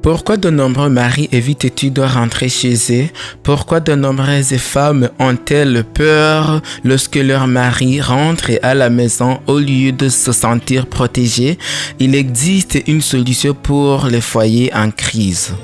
Pourquoi de nombreux maris évitent-ils de rentrer chez eux? Pourquoi de nombreuses femmes ont-elles peur lorsque leur mari rentre à la maison au lieu de se sentir protégés? Il existe une solution pour les foyers en crise.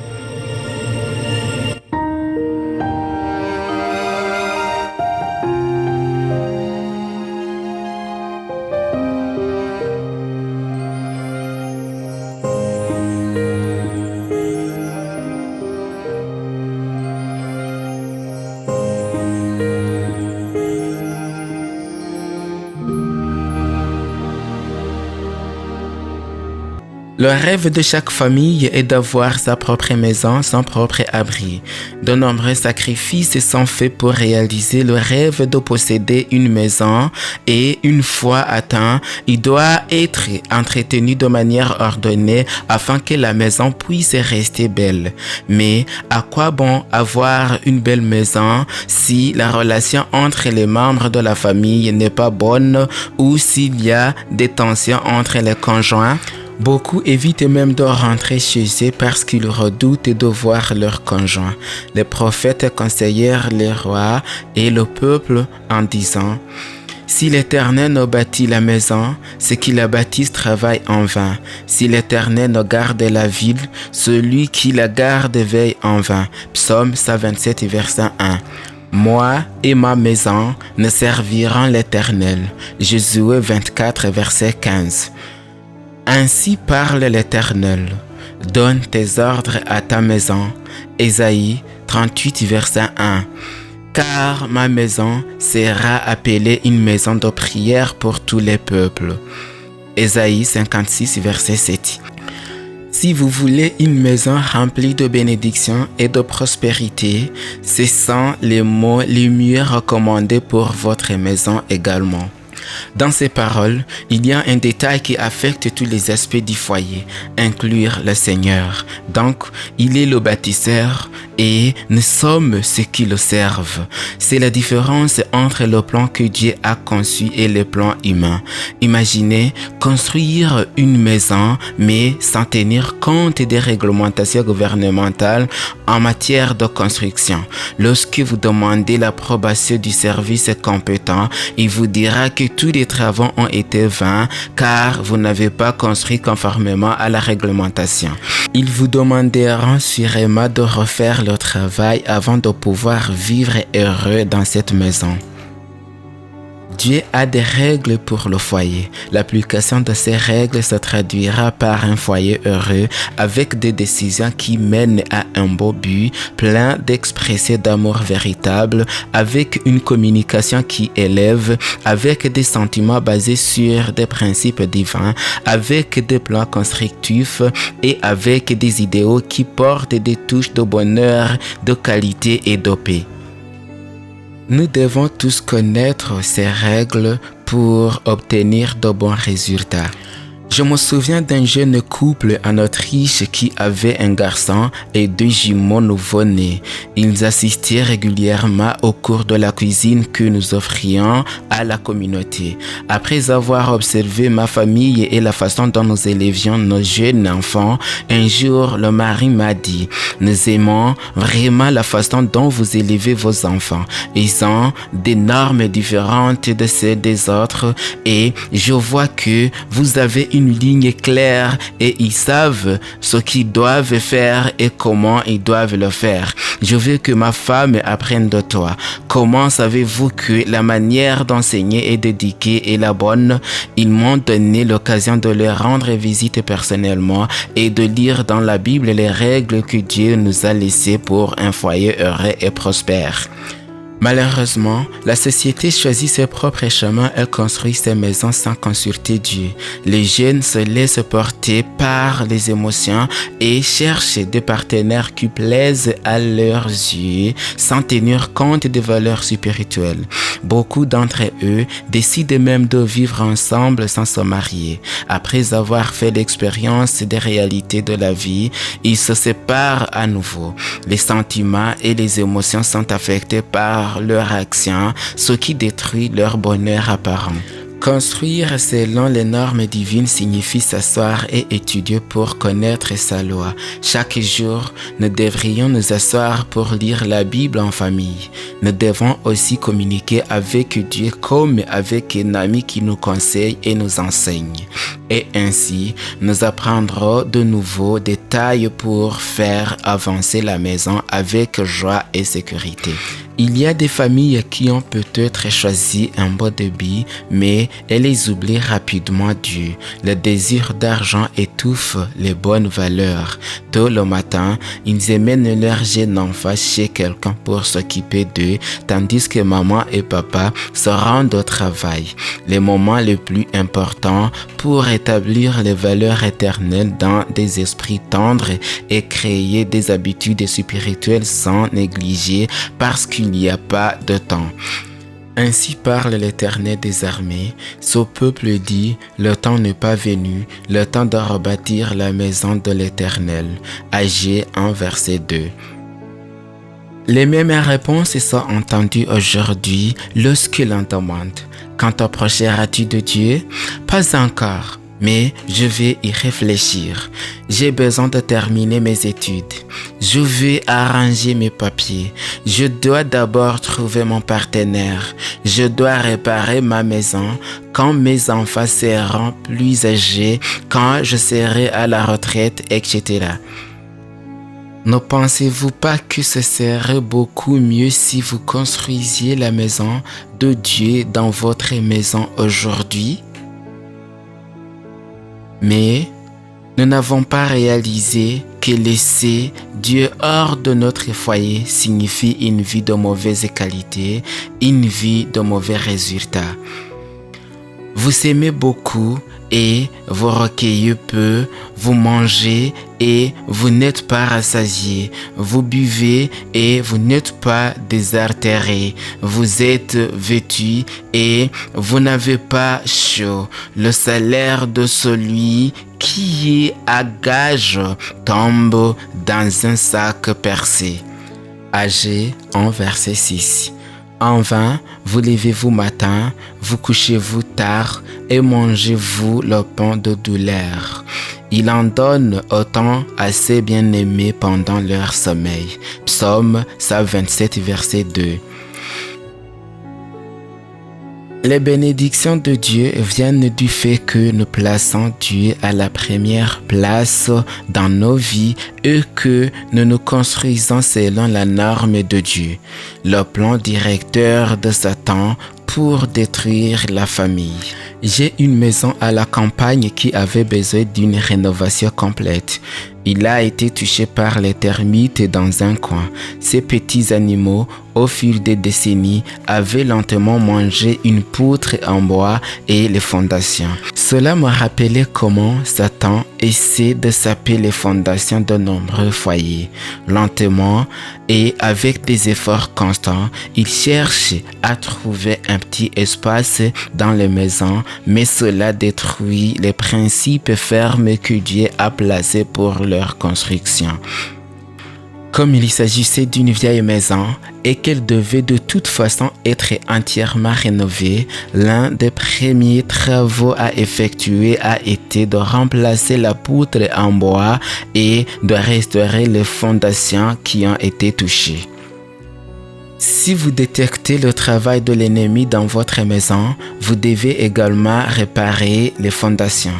Le rêve de chaque famille est d'avoir sa propre maison, son propre abri. De nombreux sacrifices sont faits pour réaliser le rêve de posséder une maison et une fois atteint, il doit être entretenu de manière ordonnée afin que la maison puisse rester belle. Mais à quoi bon avoir une belle maison si la relation entre les membres de la famille n'est pas bonne ou s'il y a des tensions entre les conjoints? Beaucoup évitent même de rentrer chez eux parce qu'ils redoutent de voir leur conjoint. Les prophètes conseillèrent les rois et le peuple en disant: si l'Éternel ne bâtit la maison, ceux qui la bâtissent travaillent en vain. Si l'Éternel ne garde la ville, celui qui la garde veille en vain. Psaume 127, verset 1. Moi et ma maison ne servirons l'Éternel. Josué 24, verset 15. Ainsi parle l'Éternel, donne tes ordres à ta maison. Ésaïe 38, verset 1. Car ma maison sera appelée une maison de prière pour tous les peuples. Ésaïe 56, verset 7. Si vous voulez une maison remplie de bénédictions et de prospérité, ce sont les mots les mieux recommandés pour votre maison également. Dans ces paroles, il y a un détail qui affecte tous les aspects du foyer, inclure le Seigneur. Donc, il est le bâtisseur et nous sommes ceux qui le servent. C'est la différence entre le plan que Dieu a conçu et le plan humain. Imaginez construire une maison, mais sans tenir compte des réglementations gouvernementales en matière de construction. Lorsque vous demandez l'approbation du service compétent, il vous dira que tous les travaux ont été vains car vous n'avez pas construit conformément à la réglementation. Ils vous demanderont sûrement de refaire le travail avant de pouvoir vivre heureux dans cette maison. Dieu a des règles pour le foyer. L'application de ces règles se traduira par un foyer heureux avec des décisions qui mènent à un beau but, plein d'expressions d'amour véritable, avec une communication qui élève, avec des sentiments basés sur des principes divins, avec des plans constructifs et avec des idéaux qui portent des touches de bonheur, de qualité et de paix. Nous devons tous connaître ces règles pour obtenir de bons résultats. Je me souviens d'un jeune couple en Autriche qui avait un garçon et 2 jumeaux nouveau-nés. Ils assistaient régulièrement au cours de la cuisine que nous offrions à la communauté. Après avoir observé ma famille et la façon dont nous élevions nos jeunes enfants, un jour le mari m'a dit: nous aimons vraiment la façon dont vous élevez vos enfants. Ils ont des normes différentes de celles des autres et je vois que vous avez une ligne claire et ils savent ce qu'ils doivent faire et comment ils doivent le faire. Je veux que ma femme apprenne de toi. Comment savez-vous que la manière d'enseigner et d'éduquer est la bonne? Ils m'ont donné l'occasion de leur rendre visite personnellement et de lire dans la Bible les règles que Dieu nous a laissées pour un foyer heureux et prospère. Malheureusement, la société choisit ses propres chemins et construit ses maisons sans consulter Dieu. Les jeunes se laissent porter par les émotions et cherchent des partenaires qui plaisent à leurs yeux sans tenir compte des valeurs spirituelles. Beaucoup d'entre eux décident même de vivre ensemble sans se marier. Après avoir fait l'expérience des réalités de la vie, ils se séparent à nouveau. Les sentiments et les émotions sont affectés par leur action, ce qui détruit leur bonheur apparent. Construire selon les normes divines signifie s'asseoir et étudier pour connaître sa loi. Chaque jour, nous devrions nous asseoir pour lire la Bible en famille. Nous devons aussi communiquer avec Dieu comme avec un ami qui nous conseille et nous enseigne. Et ainsi, nous apprendrons de nouveaux détails pour faire avancer la maison avec joie et sécurité. Il y a des familles qui ont peut-être choisi un mode de vie, mais elles oublient rapidement Dieu. Le désir d'argent étouffe les bonnes valeurs. Tôt le matin, ils emmènent leur jeune enfant chez quelqu'un pour s'occuper d'eux, tandis que maman et papa se rendent au travail. Les moments les plus importants pour établir les valeurs éternelles dans des esprits tendres et créer des habitudes spirituelles sans négliger parce qu'il n'y a pas de temps. Ainsi parle l'Éternel des armées. Ce peuple dit, le temps n'est pas venu, le temps de rebâtir la maison de l'Éternel. Agé 1, verset 2. Les mêmes réponses sont entendues aujourd'hui lorsque l'on demande, quand t'approcheras-tu de Dieu? Pas encore. Mais je vais y réfléchir. J'ai besoin de terminer mes études. Je vais arranger mes papiers. Je dois d'abord trouver mon partenaire. Je dois réparer ma maison quand mes enfants seront plus âgés, quand je serai à la retraite, etc. Ne pensez-vous pas que ce serait beaucoup mieux si vous construisiez la maison de Dieu dans votre maison aujourd'hui? Mais nous n'avons pas réalisé que laisser Dieu hors de notre foyer signifie une vie de mauvaise qualité, une vie de mauvais résultats. Vous aimez beaucoup et vous recueillez peu, vous mangez et vous n'êtes pas rassasié, vous buvez et vous n'êtes pas désaltéré, vous êtes vêtu et vous n'avez pas chaud. Le salaire de celui qui est à gage tombe dans un sac percé. Agé 1, verset 6. En vain, vous levez-vous matin, vous couchez-vous tard et mangez-vous le pain de douleur. Il en donne autant à ses bien-aimés pendant leur sommeil. Psaume 127, verset 2. Les bénédictions de Dieu viennent du fait que nous plaçons Dieu à la première place dans nos vies et que nous nous construisons selon la norme de Dieu. Le plan directeur de Satan pour détruire la famille. J'ai une maison à la campagne qui avait besoin d'une rénovation complète. Il a été touché par les termites dans un coin. Ces petits animaux, au fil des décennies, avaient lentement mangé une poutre en bois et les fondations. Cela me rappelait comment Satan essaie de saper les fondations de nombreux foyers. Lentement et avec des efforts constants, il cherche à trouver un petit espace dans les maisons, mais cela détruit les principes fermes que Dieu a placés pour leur construction. Comme il s'agissait d'une vieille maison et qu'elle devait de toute façon être entièrement rénovée, l'un des premiers travaux à effectuer a été de remplacer la poutre en bois et de restaurer les fondations qui ont été touchées. Si vous détectez le travail de l'ennemi dans votre maison, vous devez également réparer les fondations.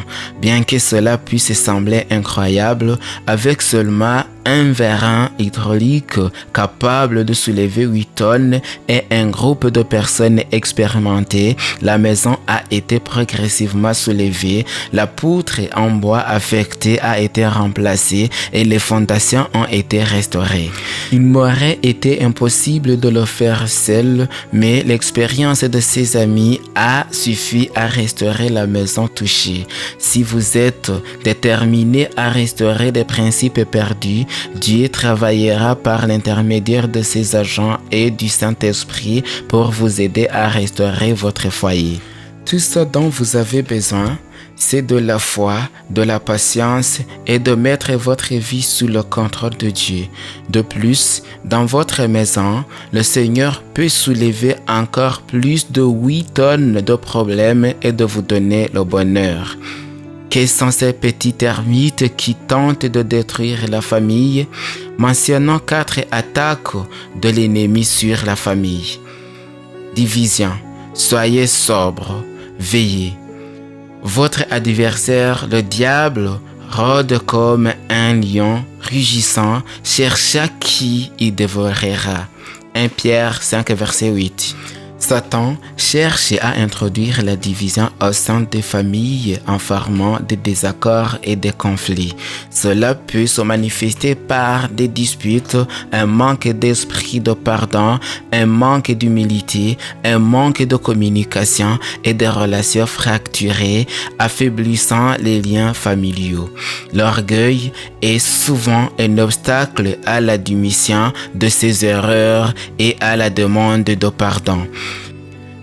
Bien que cela puisse sembler incroyable, avec seulement un vérin hydraulique capable de soulever 8 tonnes et un groupe de personnes expérimentées, la maison a été progressivement soulevée, la poutre en bois affectée a été remplacée et les fondations ont été restaurées. Il m'aurait été impossible de le faire seul, mais l'expérience de ses amis a suffi à restaurer la maison touchée. Si vous êtes déterminé à restaurer des principes perdus, Dieu travaillera par l'intermédiaire de ses agents et du Saint-Esprit pour vous aider à restaurer votre foyer. Tout ce dont vous avez besoin, c'est de la foi, de la patience et de mettre votre vie sous le contrôle de Dieu. De plus, dans votre maison, le Seigneur peut soulever encore plus de 8 tonnes de problèmes et de vous donner le bonheur. Quels sont ces petits termites qui tentent de détruire la famille? Mentionnons 4 attaques de l'ennemi sur la famille. Division. Soyez sobre, veillez. Votre adversaire, le diable, rôde comme un lion rugissant, cherchant qui il dévorera. 1 Pierre 5, verset 8. Satan cherche à introduire la division au sein des familles en formant des désaccords et des conflits. Cela peut se manifester par des disputes, un manque d'esprit de pardon, un manque d'humilité, un manque de communication et des relations fracturées, affaiblissant les liens familiaux. L'orgueil est souvent un obstacle à la diminution de ces erreurs et à la demande de pardon.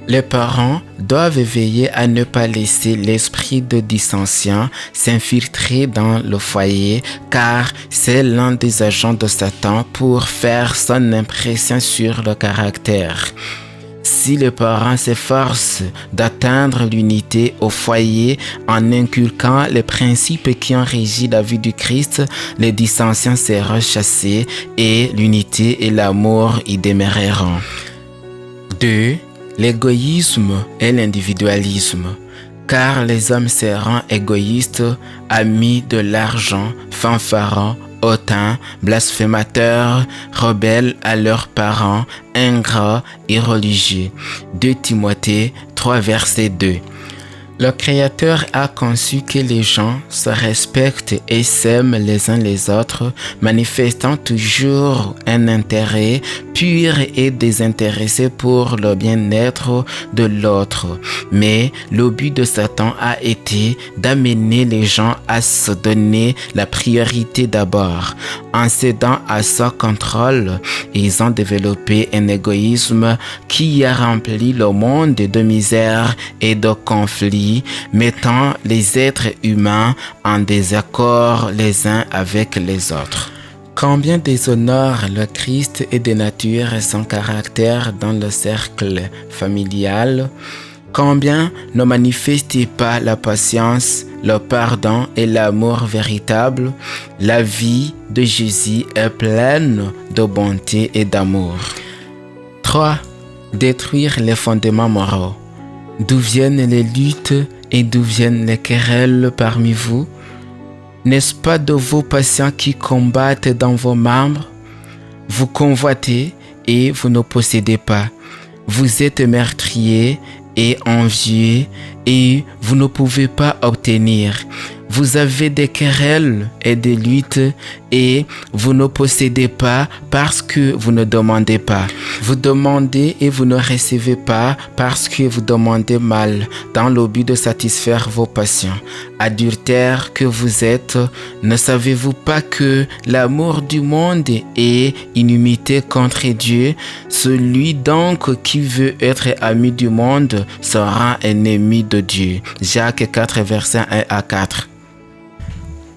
Les parents doivent veiller à ne pas laisser l'esprit de dissension s'infiltrer dans le foyer, car c'est l'un des agents de Satan pour faire son impression sur le caractère. Si les parents s'efforcent d'atteindre l'unité au foyer en inculquant les principes qui ont régi la vie du Christ, les dissensions seront chassées et l'unité et l'amour y demeureront. 2. L'égoïsme et l'individualisme, car les hommes seront égoïstes, amis de l'argent, fanfarons, hautains, blasphémateurs, rebelles à leurs parents, ingrats et religieux. 2 Timothée 3, verset 2. Le Créateur a conçu que les gens se respectent et s'aiment les uns les autres, manifestant toujours un intérêt pur et désintéressé pour le bien-être de l'autre. Mais le but de Satan a été d'amener les gens à se donner la priorité d'abord. En cédant à son contrôle, ils ont développé un égoïsme qui a rempli le monde de misère et de conflits, mettant les êtres humains en désaccord les uns avec les autres. Combien déshonore le Christ et dénature son caractère dans le cercle familial? Combien ne manifeste pas la patience, le pardon et l'amour véritable? La vie de Jésus est pleine de bonté et d'amour. 3. Détruire les fondements moraux. D'où viennent les luttes et d'où viennent les querelles parmi vous? N'est-ce pas de vos passions qui combattent dans vos membres? Vous convoitez et vous ne possédez pas. Vous êtes meurtriers et envieux et vous ne pouvez pas obtenir. Vous avez des querelles et des luttes et vous ne possédez pas parce que vous ne demandez pas. Vous demandez et vous ne recevez pas parce que vous demandez mal dans le but de satisfaire vos passions. Adultères que vous êtes, ne savez-vous pas que l'amour du monde est inimité contre Dieu? Celui donc qui veut être ami du monde sera ennemi de Dieu. Jacques 4, versets 1 à 4.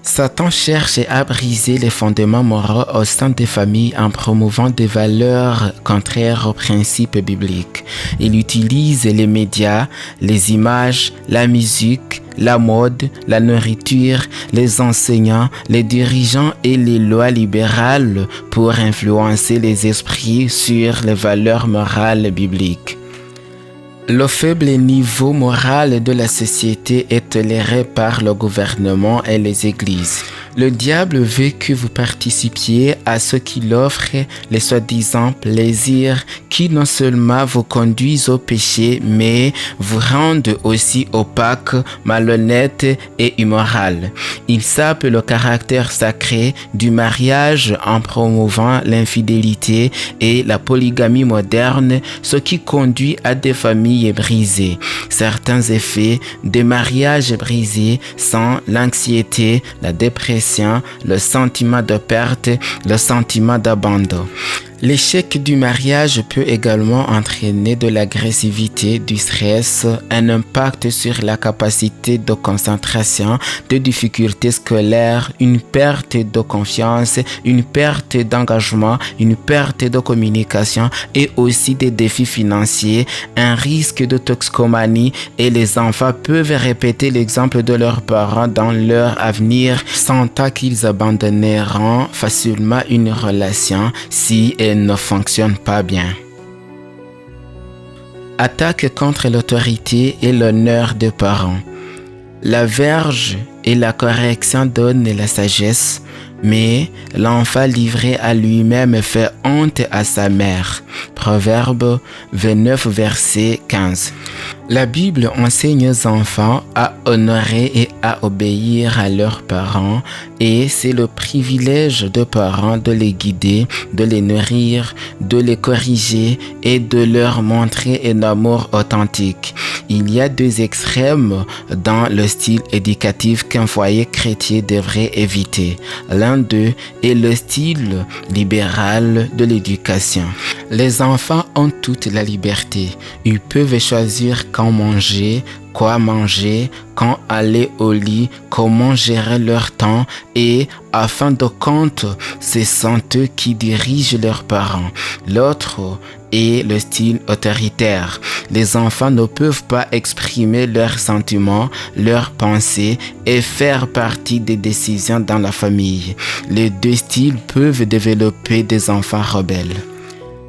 Satan cherche à briser les fondements moraux au sein des familles en promouvant des valeurs contraires aux principes bibliques. Il utilise les médias, les images, la musique, la mode, la nourriture, les enseignants, les dirigeants et les lois libérales pour influencer les esprits sur les valeurs morales bibliques. Le faible niveau moral de la société est toléré par le gouvernement et les églises. Le diable veut que vous participiez à ce qu'il offre, les soi-disant plaisirs qui non seulement vous conduisent au péché, mais vous rendent aussi opaque, malhonnête et immoral. Il sape le caractère sacré du mariage en promouvant l'infidélité et la polygamie moderne, ce qui conduit à des familles brisées. Certains effets des mariages brisés sont l'anxiété, la dépression, le sentiment de perte, le sentiment d'abandon. L'échec du mariage peut également entraîner de l'agressivité, du stress, un impact sur la capacité de concentration, des difficultés scolaires, une perte de confiance, une perte d'engagement, une perte de communication et aussi des défis financiers, un risque de toxicomanie et les enfants peuvent répéter l'exemple de leurs parents dans leur avenir, sentant qu'ils abandonneront facilement une relation si elle ne fonctionne pas bien. Attaque contre l'autorité et l'honneur des parents. La verge et la correction donnent la sagesse, mais l'enfant livré à lui-même fait honte à sa mère. Proverbe 29, verset 15. La Bible enseigne aux enfants à honorer et à obéir à leurs parents et c'est le privilège des parents de les guider, de les nourrir, de les corriger et de leur montrer un amour authentique. Il y a deux extrêmes dans le style éducatif qu'un foyer chrétien devrait éviter. L'un d'eux est le style libéral de l'éducation. Les enfants ont toute la liberté. Ils peuvent choisir quand manger, quoi manger, quand aller au lit, comment gérer leur temps et, à fin de compte, ce sont eux qui dirigent leurs parents. L'autre est le style autoritaire. Les enfants ne peuvent pas exprimer leurs sentiments, leurs pensées et faire partie des décisions dans la famille. Les deux styles peuvent développer des enfants rebelles.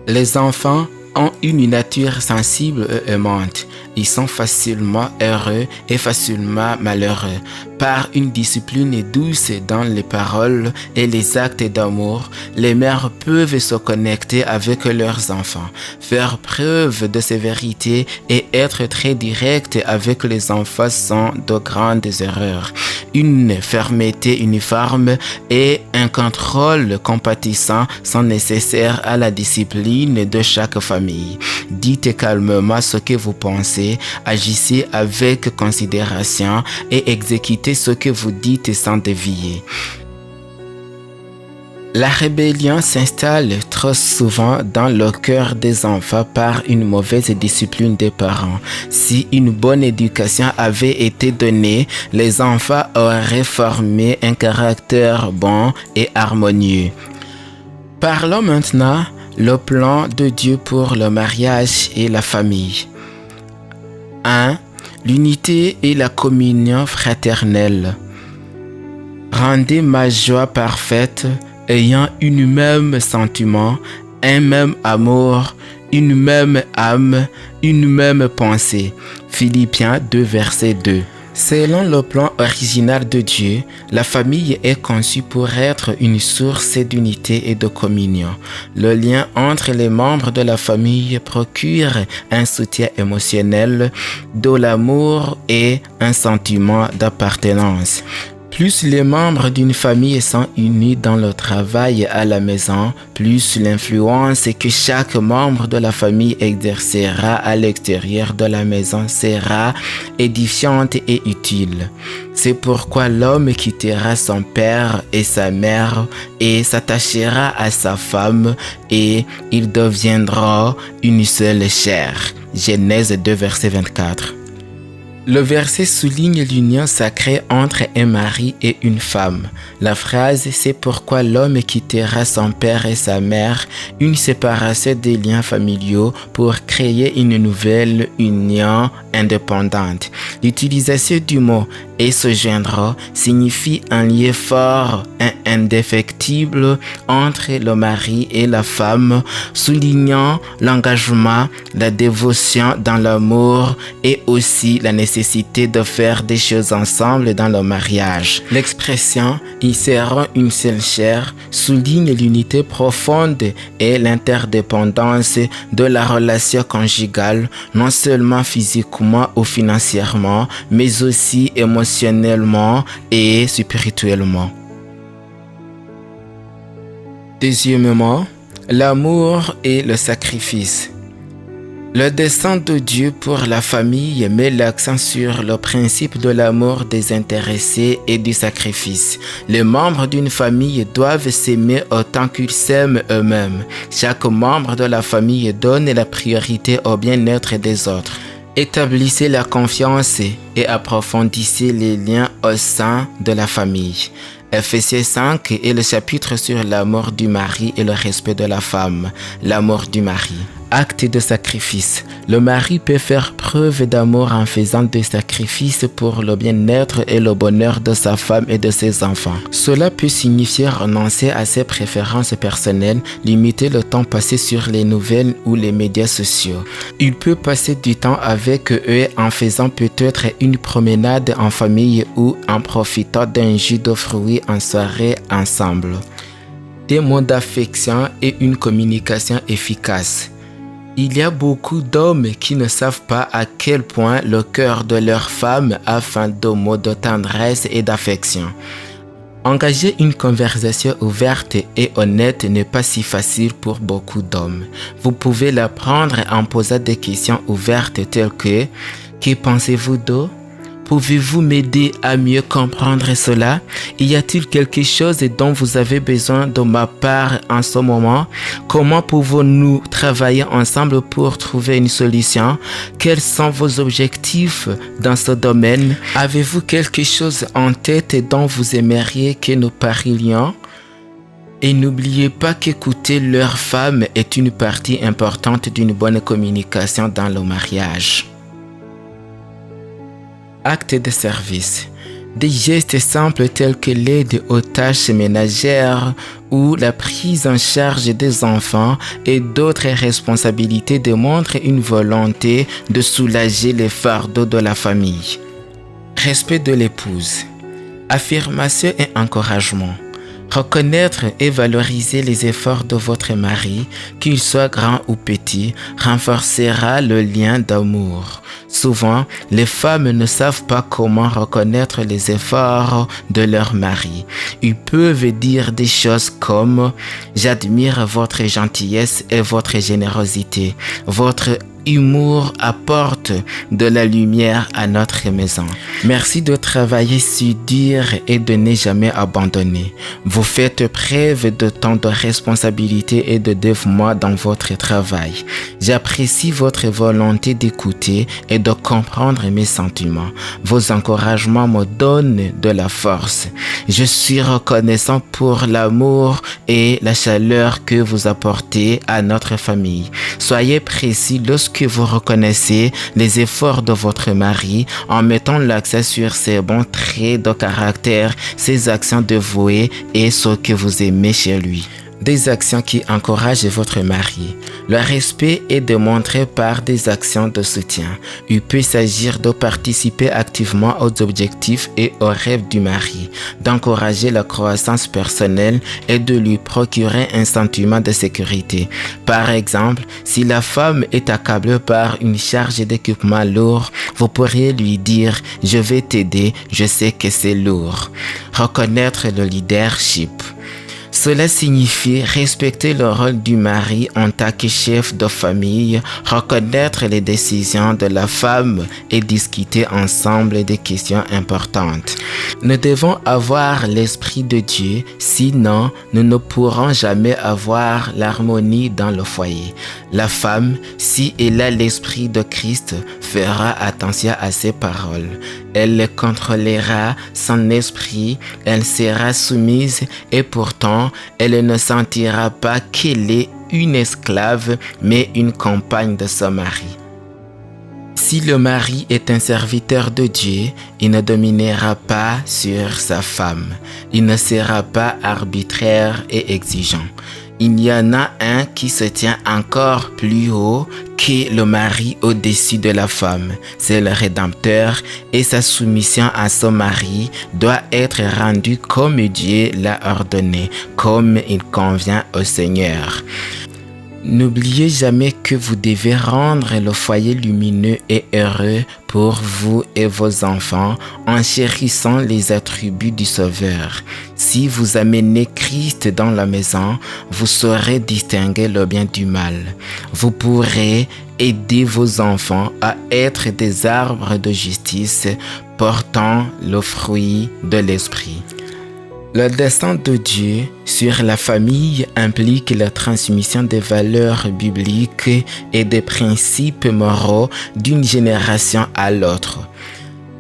Les enfants ont une nature sensible et aimante. Ils sont facilement heureux et facilement malheureux. Par une discipline douce dans les paroles et les actes d'amour, les mères peuvent se connecter avec leurs enfants, faire preuve de sévérité et être très directes avec les enfants sans de grandes erreurs. Une fermeté uniforme et un contrôle compatissant sont nécessaires à la discipline de chaque famille. Dites calmement ce que vous pensez, agissez avec considération et exécutez ce que vous dites sans dévier. La rébellion s'installe trop souvent dans le cœur des enfants par une mauvaise discipline des parents. Si une bonne éducation avait été donnée, les enfants auraient formé un caractère bon et harmonieux. Parlons maintenant le plan de Dieu pour le mariage et la famille. 1. L'unité et la communion fraternelle. Rendez ma joie parfaite, ayant une même sentiment, un même amour, une même âme, une même pensée. Philippiens 2, verset 2. Selon le plan original de Dieu, la famille est conçue pour être une source d'unité et de communion. Le lien entre les membres de la famille procure un soutien émotionnel, de l'amour et un sentiment d'appartenance. Plus les membres d'une famille sont unis dans le travail à la maison, plus l'influence que chaque membre de la famille exercera à l'extérieur de la maison sera édifiante et utile. C'est pourquoi l'homme quittera son père et sa mère et s'attachera à sa femme et ils deviendront une seule chair. Genèse 2, verset 24. Le verset souligne l'union sacrée entre un mari et une femme. La phrase « C'est pourquoi l'homme quittera son père et sa mère », une séparation des liens familiaux pour créer une nouvelle union indépendante. L'utilisation du mot « et se joindra » signifie un lien fort et indéfectible entre le mari et la femme, soulignant l'engagement, la dévotion dans l'amour et aussi la nécessité de faire des choses ensemble dans le mariage. L'expression « ils seront une seule chair » souligne l'unité profonde et l'interdépendance de la relation conjugale, non seulement physiquement ou financièrement, mais aussi émotionnellement et spirituellement. Deuxièmement, l'amour et le sacrifice. Le dessein de Dieu pour la famille met l'accent sur le principe de l'amour désintéressé et du sacrifice. Les membres d'une famille doivent s'aimer autant qu'ils s'aiment eux-mêmes. Chaque membre de la famille donne la priorité au bien-être des autres. Établissez la confiance et approfondissez les liens au sein de la famille. Ephésiens 5 est le chapitre sur l'amour du mari et le respect de la femme. L'amour du mari. Acte de sacrifice. Le mari peut faire preuve d'amour en faisant des sacrifices pour le bien-être et le bonheur de sa femme et de ses enfants. Cela peut signifier renoncer à ses préférences personnelles, limiter le temps passé sur les nouvelles ou les médias sociaux. Il peut passer du temps avec eux en faisant peut-être une promenade en famille ou en profitant d'un jus de fruits en soirée ensemble. Des mots d'affection et une communication efficace. Il y a beaucoup d'hommes qui ne savent pas à quel point le cœur de leur femme a faim de mots de tendresse et d'affection. Engager une conversation ouverte et honnête n'est pas si facile pour beaucoup d'hommes. Vous pouvez l'apprendre en posant des questions ouvertes telles que « Que pensez-vous d'eux ?» Pouvez-vous m'aider à mieux comprendre cela? Y a-t-il quelque chose dont vous avez besoin de ma part en ce moment? Comment pouvons-nous travailler ensemble pour trouver une solution? Quels sont vos objectifs dans ce domaine? Avez-vous quelque chose en tête dont vous aimeriez que nous parlions? Et n'oubliez pas qu'écouter leur femme est une partie importante d'une bonne communication dans le mariage. Actes de service. Des gestes simples tels que l'aide aux tâches ménagères ou la prise en charge des enfants et d'autres responsabilités démontrent une volonté de soulager les fardeaux de la famille. Respect de l'épouse. Affirmation et encouragement. Reconnaître et valoriser les efforts de votre mari, qu'ils soient grands ou petits, renforcera le lien d'amour. Souvent, les femmes ne savent pas comment reconnaître les efforts de leur mari. Ils peuvent dire des choses comme « J'admire votre gentillesse et votre générosité. Votre humour apporte de la lumière à notre maison. Merci de travailler si dur et de ne jamais abandonner. Vous faites preuve de tant de responsabilité et de dévouement dans votre travail. J'apprécie votre volonté d'écouter et de comprendre mes sentiments. Vos encouragements me donnent de la force. Je suis reconnaissant pour l'amour et la chaleur que vous apportez à notre famille. Soyez précis lorsque vous reconnaissez les efforts de votre mari en mettant l'accent sur ses bons traits de caractère, ses actions dévouées et ce que vous aimez chez lui. Des actions qui encouragent votre mari. Le respect est démontré par des actions de soutien. Il peut s'agir de participer activement aux objectifs et aux rêves du mari, d'encourager la croissance personnelle et de lui procurer un sentiment de sécurité. Par exemple, si la femme est accablée par une charge d'équipement lourd, vous pourriez lui dire « Je vais t'aider, je sais que c'est lourd ». Reconnaître le leadership. Cela signifie respecter le rôle du mari en tant que chef de famille, reconnaître les décisions de la femme et discuter ensemble des questions importantes. Nous devons avoir l'esprit de Dieu, sinon nous ne pourrons jamais avoir l'harmonie dans le foyer. La femme, si elle a l'esprit de Christ, fera attention à ses paroles. Elle contrôlera son esprit, elle sera soumise et pourtant elle ne sentira pas qu'elle est une esclave mais une compagne de son mari. Si le mari est un serviteur de Dieu, il ne dominera pas sur sa femme. Il ne sera pas arbitraire et exigeant. Il y en a un qui se tient encore plus haut que le mari au-dessus de la femme. C'est le Rédempteur et sa soumission à son mari doit être rendue comme Dieu l'a ordonné, comme il convient au Seigneur. N'oubliez jamais que vous devez rendre le foyer lumineux et heureux pour vous et vos enfants en chérissant les attributs du Sauveur. Si vous amenez Christ dans la maison, vous saurez distinguer le bien du mal. Vous pourrez aider vos enfants à être des arbres de justice portant le fruit de l'esprit. Le dessein de Dieu sur la famille implique la transmission des valeurs bibliques et des principes moraux d'une génération à l'autre.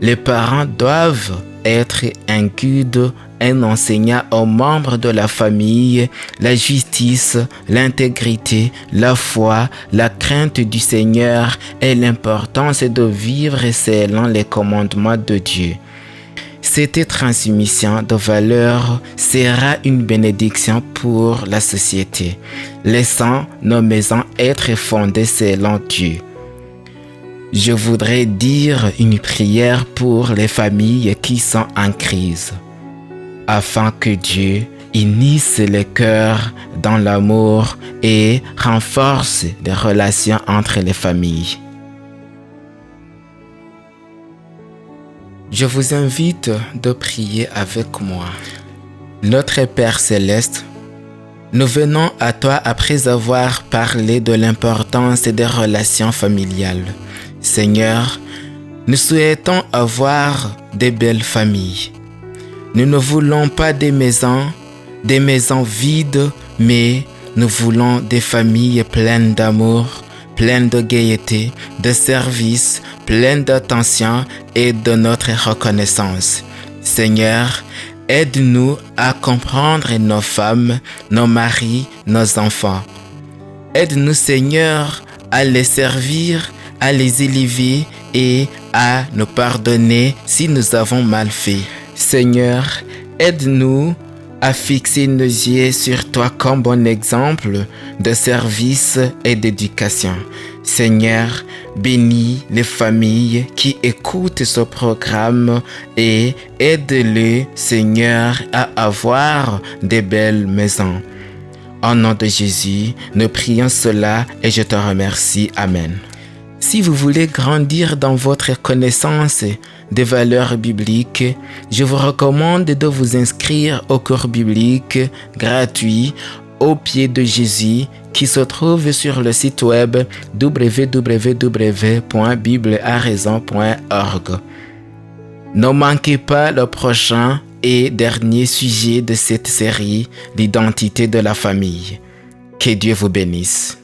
Les parents doivent être un guide, un enseignant aux membres de la famille, la justice, l'intégrité, la foi, la crainte du Seigneur et l'importance de vivre selon les commandements de Dieu. Cette transmission de valeurs sera une bénédiction pour la société, laissant nos maisons être fondées selon Dieu. Je voudrais dire une prière pour les familles qui sont en crise, afin que Dieu unisse les cœurs dans l'amour et renforce les relations entre les familles. Je vous invite de prier avec moi. Notre Père Céleste, nous venons à toi après avoir parlé de l'importance des relations familiales. Seigneur, nous souhaitons avoir des belles familles. Nous ne voulons pas des maisons vides, mais nous voulons des familles pleines d'amour, pleines de gaieté, de service, pleines d'attention et de notre reconnaissance. Seigneur, aide-nous à comprendre nos femmes, nos maris, nos enfants. Aide-nous, Seigneur, à les servir, à les élever et à nous pardonner si nous avons mal fait. Seigneur, aide-nous à fixer nos yeux sur toi comme bon exemple de service et d'éducation. Seigneur, bénis les familles qui écoutent ce programme et aide-les, Seigneur, à avoir des belles maisons. Au nom de Jésus, nous prions cela et je te remercie. Amen. Si vous voulez grandir dans votre connaissance des valeurs bibliques, je vous recommande de vous inscrire au cours biblique gratuit au pied de Jésus qui se trouve sur le site web www.biblearaison.org. Ne manquez pas le prochain et dernier sujet de cette série, l'identité de la famille. Que Dieu vous bénisse.